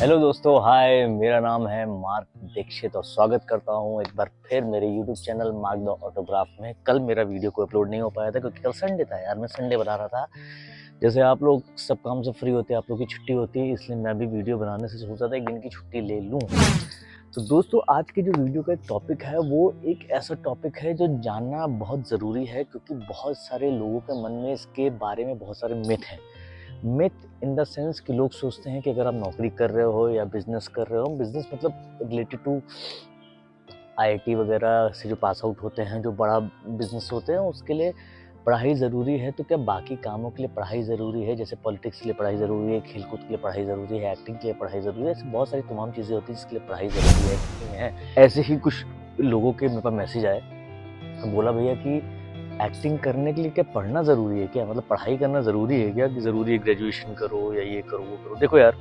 Hello दोस्तों, हाय। मेरा नाम है मार्क दीक्षित और स्वागत करता हूँ एक बार फिर मेरे YouTube channel mark the autograph में। कल मेरा वीडियो को अपलोड नहीं हो पाया था क्योंकि कल संडे था यार। मैं संडे बना रहा था। जैसे आप लोग सब काम से फ्री होते हैं, आप लोग की छुट्टी होती है, इसलिए मैं भी वीडियो बनाने से सोचा था एक दिन की छुट्टी ले लूँ। तो दोस्तों, आज की जो वीडियो का एक टॉपिक है वो एक ऐसा टॉपिक है जो जानना बहुत ज़रूरी है, क्योंकि बहुत सारे लोगों के मन में इसके बारे में बहुत सारे मिथ हैं। मिथ इन द सेंस कि लोग सोचते हैं कि अगर आप नौकरी कर रहे हो या बिजनेस कर रहे हो, बिजनेस मतलब रिलेटेड टू आईआईटी वगैरह से जो पास आउट होते हैं, जो बड़ा बिजनेस होते हैं, उसके लिए पढ़ाई ज़रूरी है। तो क्या बाकी कामों के लिए पढ़ाई ज़रूरी है? जैसे पॉलिटिक्स के लिए पढ़ाई ज़रूरी है, खेलकूद के लिए पढ़ाई ज़रूरी है, एक्टिंग के लिए पढ़ाई ज़रूरी है। ऐसी बहुत सारी तमाम चीज़ें होती हैं जिसके लिए पढ़ाई ज़रूरी है। ऐसे ही कुछ लोगों के मेरे पास मैसेज आए, बोला भैया कि एक्टिंग करने के लिए क्या पढ़ना ज़रूरी है क्या? मतलब पढ़ाई करना ज़रूरी है क्या? कि ज़रूरी है ग्रेजुएशन करो या ये करो वो करो? देखो यार,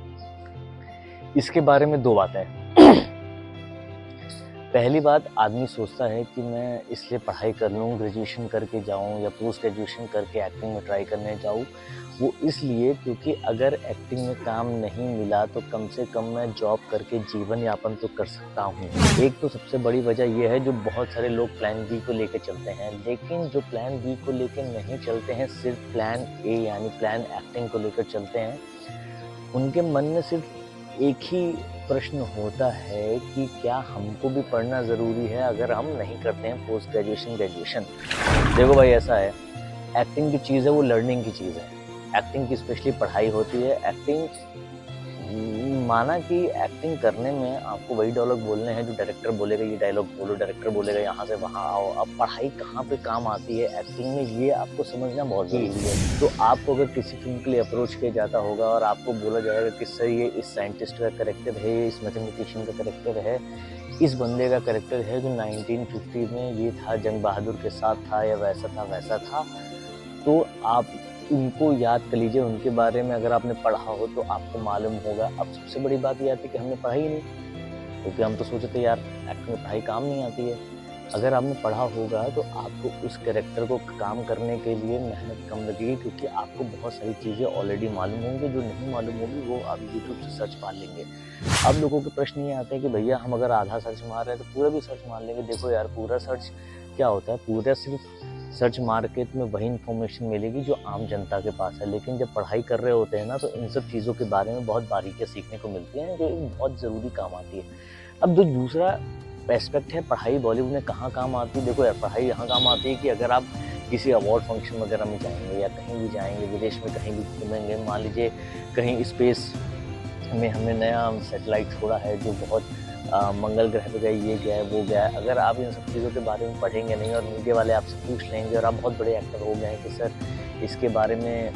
इसके बारे में दो बातें हैं। पहली बात, आदमी सोचता है कि मैं इसलिए पढ़ाई कर लूँ, ग्रेजुएशन करके जाऊँ या पोस्ट ग्रेजुएशन करके एक्टिंग में ट्राई करने जाऊँ। वो इसलिए क्योंकि अगर एक्टिंग में काम नहीं मिला तो कम से कम मैं जॉब करके जीवन यापन तो कर सकता हूँ। एक तो सबसे बड़ी वजह ये है, जो बहुत सारे लोग प्लान बी को लेकर चलते हैं, लेकिन जो प्लान बी को लेकर नहीं चलते हैं, सिर्फ प्लान ए यानी प्लान एक्टिंग को लेकर चलते हैं, उनके मन में सिर्फ एक ही प्रश्न होता है कि क्या हमको भी पढ़ना ज़रूरी है अगर हम नहीं करते हैं पोस्ट ग्रेजुएशन ग्रेजुएशन। देखो भाई, ऐसा है, एक्टिंग की चीज़ है वो लर्निंग की चीज़ है। एक्टिंग की स्पेशली पढ़ाई होती है। एक्टिंग माना कि एक्टिंग करने में आपको वही डायलॉग बोलने हैं जो डायरेक्टर बोलेगा, ये डायलॉग बोलो, डायरेक्टर बोलेगा यहाँ से वहाँ आओ। अब पढ़ाई कहाँ पे काम आती है एक्टिंग में, ये आपको समझना बहुत ज़रूरी है। तो आपको अगर किसी फिल्म के लिए अप्रोच किया जाता होगा और आपको बोला जाएगा कि सर ये इस साइंटिस्ट का करेक्टर है, ये इस मैथमेटिशियन का करेक्टर है, इस बंदे का करेक्टर है जो 1950 में ये था, जंग बहादुर के साथ था या वैसा था, तो आप उनको याद कर लीजिए। उनके बारे में अगर आपने पढ़ा हो तो आपको मालूम होगा। अब सबसे बड़ी बात ये आती है कि हमने पढ़ा ही नहीं, क्योंकि हम तो सोचते थे यार एक्टिंग में पढ़ाई काम नहीं आती है। अगर आपने पढ़ा होगा तो आपको उस कैरेक्टर को काम करने के लिए मेहनत कम लगेगी, क्योंकि आपको बहुत सारी चीज़ें ऑलरेडी मालूम होंगी। जो नहीं मालूम होगी वो आप यूट्यूब से सर्च मार लेंगे। अब लोगों के प्रश्न ये आते हैं कि भैया हम अगर आधा सर्च मार रहे हैं तो पूरा भी सर्च मार लेंगे। देखो यार, पूरा सर्च क्या होता है? पूरा सिर्फ सर्च मार्केट में वही इन्फॉर्मेशन मिलेगी जो आम जनता के पास है। लेकिन जब पढ़ाई कर रहे होते हैं ना, तो इन सब चीज़ों के बारे में बहुत बारीकियाँ सीखने को मिलती हैं, जो एक बहुत ज़रूरी काम आती है। अब जो दूसरा एस्पेक्ट है, पढ़ाई बॉलीवुड में कहाँ काम आती है? देखो यार, पढ़ाई यहाँ काम आती है कि अगर आप किसी अवार्ड फंक्शन वगैरह में जाएंगे या कहीं भी जाएंगे, विदेश में कहीं भी घूमेंगे, मान लीजिए कहीं स्पेस में हमने नया सैटेलाइट छोड़ा है जो बहुत मंगल ग्रह पे गया, ये गया है वो गया है। अगर आप इन सब चीज़ों के बारे में पढ़ेंगे नहीं और मीडिया वाले आपसे पूछ लेंगे और आप बहुत बड़े एक्टर हो गए हैं कि सर इसके बारे में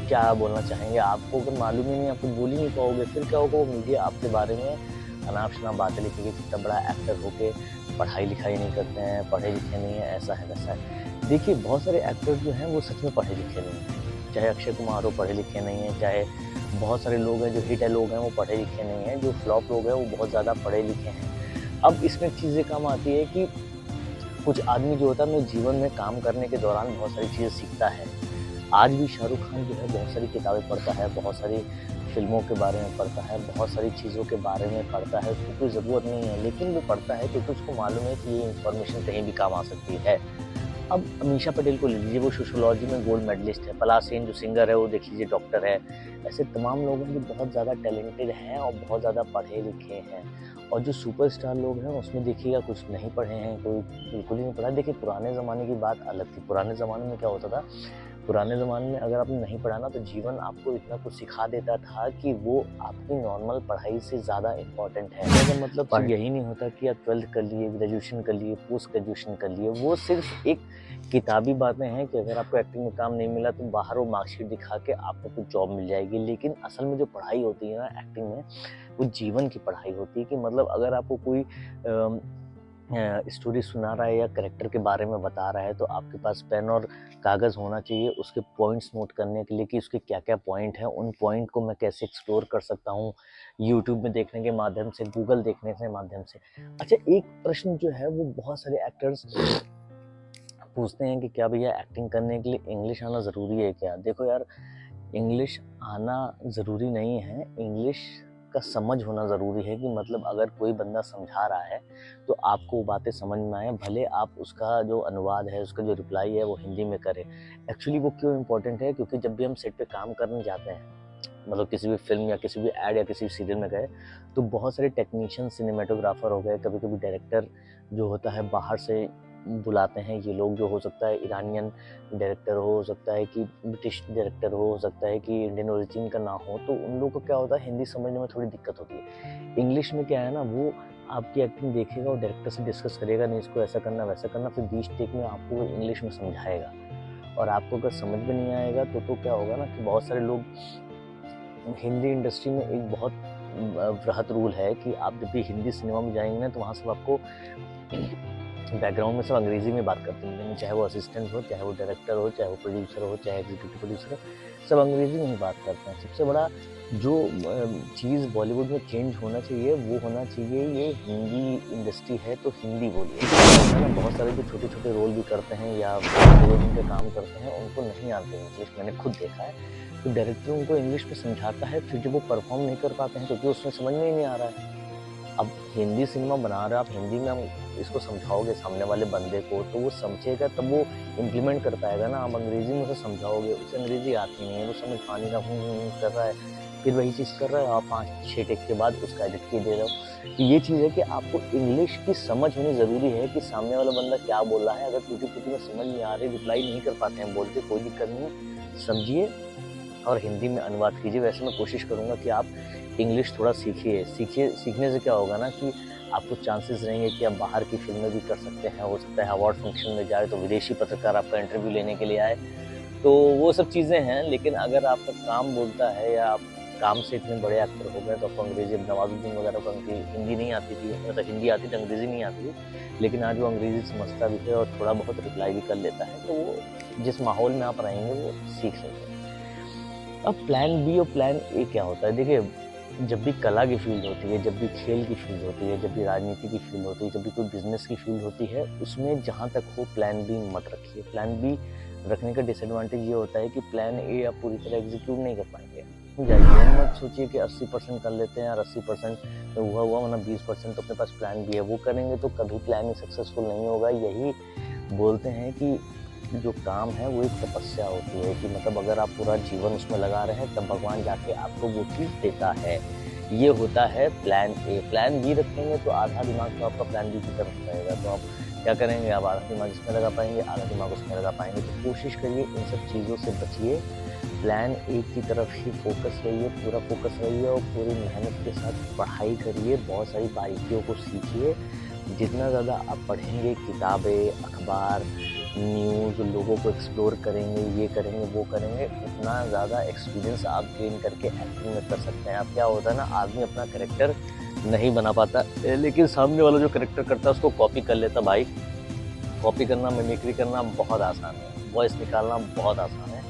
क्या बोलना चाहेंगे, आपको अगर मालूम ही नहीं, आप तो बोल ही नहीं पाओगे, फिर क्या होगा? वो मीडिया आपके बारे में अनाप शनाप बातें लिखेगी, कितना बड़ा एक्टर होके पढ़ाई लिखाई नहीं करते हैं, पढ़े लिखे नहीं है, ऐसा है वैसा है। देखिए, बहुत सारे एक्टर जो हैं वो सच में पढ़े लिखे नहीं हैं। चाहे अक्षय कुमार हो, पढ़े लिखे नहीं हैं। चाहे बहुत सारे लोग हैं जो हिट लोग हैं वो पढ़े लिखे नहीं हैं। जो फ्लॉप लोग हैं वो बहुत ज़्यादा पढ़े लिखे हैं। अब इसमें चीज़ें कम आती है कि कुछ आदमी जो होता है अपने जीवन में काम करने के दौरान बहुत सारी चीज़ें सीखता है। आज भी शाहरुख खान जो है बहुत सारी किताबें पढ़ता है, बहुत सारी फ़िल्मों के बारे में पढ़ता है, बहुत सारी चीज़ों के बारे में पढ़ता है। उसको कोई ज़रूरत नहीं है, लेकिन वो पढ़ता है क्योंकि उसको मालूम है कि ये इन्फॉर्मेशन कहीं भी काम आ सकती है। अब अमीषा पटेल को ले लीजिए, वो सोशियोलॉजी में गोल्ड मेडलिस्ट है। पलाश सेन जो सिंगर है वो देख लीजिए डॉक्टर है। ऐसे तमाम लोग हैं जो बहुत ज़्यादा टैलेंटेड हैं और बहुत ज़्यादा पढ़े लिखे हैं। और जो सुपरस्टार लोग हैं उसमें देखिएगा कुछ नहीं पढ़े हैं, कोई बिल्कुल ही नहीं पढ़ा। देखिए, पुराने ज़माने की बात अलग थी। पुराने ज़माने में क्या होता था? पुराने ज़माने में अगर आपने नहीं पढ़ा ना, तो जीवन आपको इतना कुछ सिखा देता था कि वो आपकी नॉर्मल पढ़ाई से ज़्यादा इम्पोर्टेंट है। इसका मतलब सिर्फ यही नहीं होता कि आप 12th कर लिए, ग्रेजुएशन कर लिए, पोस्ट ग्रेजुएशन कर लिए। वो सिर्फ एक किताबी बातें हैं कि अगर आपको एक्टिंग में काम नहीं मिला तो बाहर वो मार्कशीट दिखा के आपको कुछ जॉब मिल जाएगी। लेकिन असल में जो पढ़ाई होती है ना एक्टिंग में, वो जीवन की पढ़ाई होती है। कि मतलब अगर आपको कोई स्टोरी सुना रहा है या कैरेक्टर के बारे में बता रहा है, तो आपके पास पेन और कागज़ होना चाहिए उसके पॉइंट्स नोट करने के लिए कि उसके क्या-क्या पॉइंट हैं। उन पॉइंट को मैं कैसे एक्सप्लोर कर सकता हूँ, यूट्यूब में देखने के माध्यम से, गूगल देखने के माध्यम से। अच्छा, एक प्रश्न जो है वो बहुत सारे एक्टर्स पूछते हैं कि क्या भैया एक्टिंग करने के लिए इंग्लिश आना ज़रूरी है क्या? देखो यार, इंग्लिश आना ज़रूरी नहीं है। इंग्लिश का समझ होना ज़रूरी है कि मतलब अगर कोई बंदा समझा रहा है तो आपको वो बातें समझ में आए, भले आप उसका जो अनुवाद है, उसका जो रिप्लाई है वो हिंदी में करें। एक्चुअली वो क्यों इम्पोर्टेंट है, क्योंकि जब भी हम सेट पे काम करने जाते हैं, मतलब किसी भी फ़िल्म या किसी भी ऐड या किसी भी सीरियल में गए, तो बहुत सारे टेक्नीशियन, सिनेमेटोग्राफ़र हो गए, कभी-कभी डायरेक्टर जो होता है बाहर से बुलाते हैं। ये लोग जो हो सकता है ईरानियन डायरेक्टर हो सकता है कि ब्रिटिश डायरेक्टर हो सकता है कि इंडियन ओरिजिन का ना हो, तो उन लोगों को क्या होता है हिंदी समझने में थोड़ी दिक्कत होती है। इंग्लिश में क्या है ना, वो आपकी एक्टिंग देखेगा और डायरेक्टर से डिस्कस करेगा, नहीं इसको ऐसा करना, वैसा करना, फिर 20 टेक में आपको वो इंग्लिश में समझाएगा। और आपको अगर समझ में नहीं आएगा तो क्या होगा ना कि बहुत सारे लोग, हिंदी इंडस्ट्री में एक बहुत वृहत रूल है कि आप जब भी हिंदी सिनेमा में जाएँगे ना, तो वहाँ सब आपको बैकग्राउंड में सब अंग्रेज़ी में बात करते मिलेंगे, चाहे वो असिस्टेंट हो, चाहे वो डायरेक्टर हो, चाहे वो प्रोड्यूसर हो, चाहे एग्जीक्यूटिव प्रोड्यूसर हो, सब अंग्रेज़ी में ही बात करते हैं। सबसे बड़ा जो चीज़ बॉलीवुड में चेंज होना चाहिए, वो होना चाहिए ये हिंदी इंडस्ट्री है तो हिंदी बोलिए। है ना, बहुत सारे जो छोटे-छोटे रोल भी करते हैं या हीरोइन के काम करते हैं, उनको नहीं आते इंग्लिश, मैंने खुद देखा है। तो डायरेक्टर उनको इंग्लिश में समझाता है, फिर जब वो परफ़ॉर्म नहीं कर पाते हैं क्योंकि उसमें समझ में ही नहीं आ रहा है। अब हिंदी सिनेमा बना रहे हो आप, हिंदी में हम इसको समझाओगे सामने वाले बंदे को, तो वो समझेगा तब वो इम्प्लीमेंट कर पाएगा ना। आप अंग्रेज़ी में उसे समझाओगे, उसे अंग्रेज़ी आती नहीं है, वो समझ पा नहीं रहा, कर रहा है, फिर वही चीज़ कर रहा है, आप 5-6 टेक के बाद उसका एडिट किए दे रहे हो। तो ये चीज़ है कि आपको इंग्लिश की समझ होनी ज़रूरी है कि सामने वाला बंदा क्या बोल रहा है। अगर टूटी-फूटी में समझ नहीं आ रही, रिप्लाई नहीं कर पाते हैं बोल के, कोई दिक्कत नहीं है, समझिए और हिंदी में अनुवाद कीजिए। वैसे मैं कोशिश करूँगा कि आप इंग्लिश थोड़ा सीखिए। सीखने से क्या होगा ना कि आपको चांसेस रहेंगे कि आप बाहर की फ़िल्में भी कर सकते हैं। हो सकता है अवार्ड फंक्शन में जाए तो विदेशी पत्रकार आपका इंटरव्यू लेने के लिए आए। तो वो सब चीज़ें हैं, लेकिन अगर आपका काम बोलता है या आप काम से इतने बड़े एक्टर हो गए तो आपको अंग्रेज़ी, अब नवाज़ुद्दीन वगैरह को हिंदी नहीं आती थी, मतलब हिंदी आती थी, अंग्रेज़ी नहीं आती थी। लेकिन आज वो अंग्रेज़ी समझता भी है और थोड़ा बहुत रिप्लाई भी कर लेता है। तो वो जिस माहौल में आप रहेंगे वो सीख लेंगे। अब प्लान बी और प्लान ए क्या होता है? देखिए, जब भी कला की फ़ील्ड होती है, जब भी खेल की फ़ील्ड होती है, जब भी राजनीति की फ़ील्ड होती है, जब भी कोई बिज़नेस की फ़ील्ड होती है, उसमें जहाँ तक हो प्लान बी मत रखिए। प्लान बी रखने का डिसएडवांटेज ये होता है कि प्लान ए आप पूरी तरह एग्ज़ीक्यूट नहीं कर पाएँगे। जाइए, मत सोचिए कि 80% कर लेते हैं और 80% तो हुआ वरना 20% तो अपने पास प्लान बी है, वो करेंगे तो कभी प्लान ए सक्सेसफुल नहीं होगा। यही बोलते हैं कि जो काम है वो एक तपस्या होती है कि मतलब अगर आप पूरा जीवन उसमें लगा रहे हैं तब भगवान जाके आपको वो चीज़ देता है। ये होता है प्लान ए। प्लान बी रखेंगे तो आधा दिमाग तो आपका प्लान बी की तरफ रहेगा, तो आप क्या करेंगे, आप आधा दिमाग इसमें लगा पाएँगे, आधा दिमाग उसमें लगा पाएँगे। तो कोशिश करिए इन सब चीज़ों से बचिए, प्लान ए की तरफ ही फ़ोकस रहिए, पूरा फ़ोकस रहिए और पूरी मेहनत के साथ पढ़ाई करिए, बहुत सारी बारीकियों को सीखिए। जितना ज़्यादा आप पढ़ेंगे, किताबें, अखबार, न्यूज़, लोगों को एक्सप्लोर करेंगे, ये करेंगे, वो करेंगे, उतना ज़्यादा एक्सपीरियंस आप गेन करके एक्टिंग में कर सकते हैं। अब क्या होता है ना, आदमी अपना कैरेक्टर नहीं बना पाता, लेकिन सामने वाला जो कैरेक्टर करता है उसको कॉपी कर लेता भाई। कॉपी करना, मिमिक्री करना बहुत आसान है, वॉइस निकालना बहुत आसान है,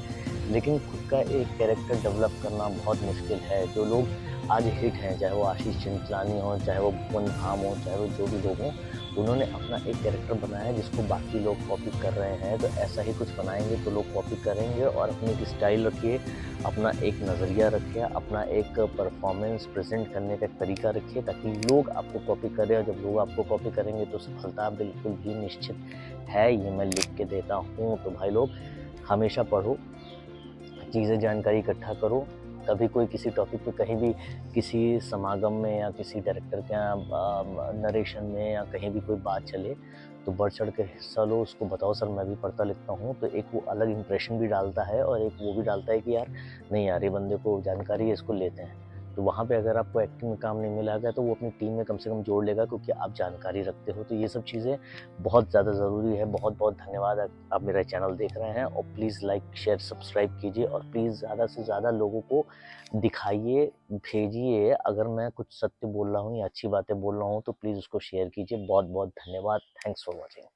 लेकिन खुद का एक कैरेक्टर डेवलप करना बहुत मुश्किल है। जो लोग आज हिट हैं, चाहे वो आशीष चिंचलानी हो, चाहे वो भुवन बाम हो, चाहे वो जो भी लोग हों, उन्होंने अपना एक कैरेक्टर बनाया है जिसको बाकी लोग कॉपी कर रहे हैं। तो ऐसा ही कुछ बनाएँगे तो लोग कॉपी करेंगे, और अपनी एक स्टाइल रखिए, अपना एक नज़रिया रखिए, अपना एक परफ़ॉर्मेंस प्रेज़ेंट करने का एक तरीका रखिए ताकि लोग आपको कॉपी करें, और जब लोग आपको कॉपी करेंगे तो सफलता बिल्कुल भी निश्चित है, ये मैं लिख के देता हूँ। तो भाई लोग, हमेशा पढ़ो, चीज़ें जानकारी इकट्ठा करो। कभी कोई किसी टॉपिक पे कहीं भी किसी समागम में या किसी डायरेक्टर के नरेशन में या कहीं भी कोई बात चले तो बढ़ चढ़ के हिस्सा लो, उसको बताओ सर मैं भी पढ़ता लिखता हूँ। तो एक वो अलग इंप्रेशन भी डालता है और एक वो भी डालता है कि यार नहीं यार, ये बंदे को जानकारी है, इसको लेते हैं। तो वहाँ पे अगर आपको एक्टिंग में काम नहीं मिला गया तो वो अपनी टीम में कम से कम जोड़ लेगा, क्योंकि आप जानकारी रखते हो। तो ये सब चीज़ें बहुत ज़्यादा ज़रूरी है। बहुत-बहुत धन्यवाद, आप मेरा चैनल देख रहे हैं, और प्लीज़ लाइक, शेयर, सब्सक्राइब कीजिए, और प्लीज़ ज़्यादा से ज़्यादा लोगों को दिखाइए, भेजिए। अगर मैं कुछ सत्य बोल रहा हूँ या अच्छी बातें बोल रहा हूँ तो प्लीज़ उसको शेयर कीजिए। बहुत-बहुत धन्यवाद। Thanks for watching.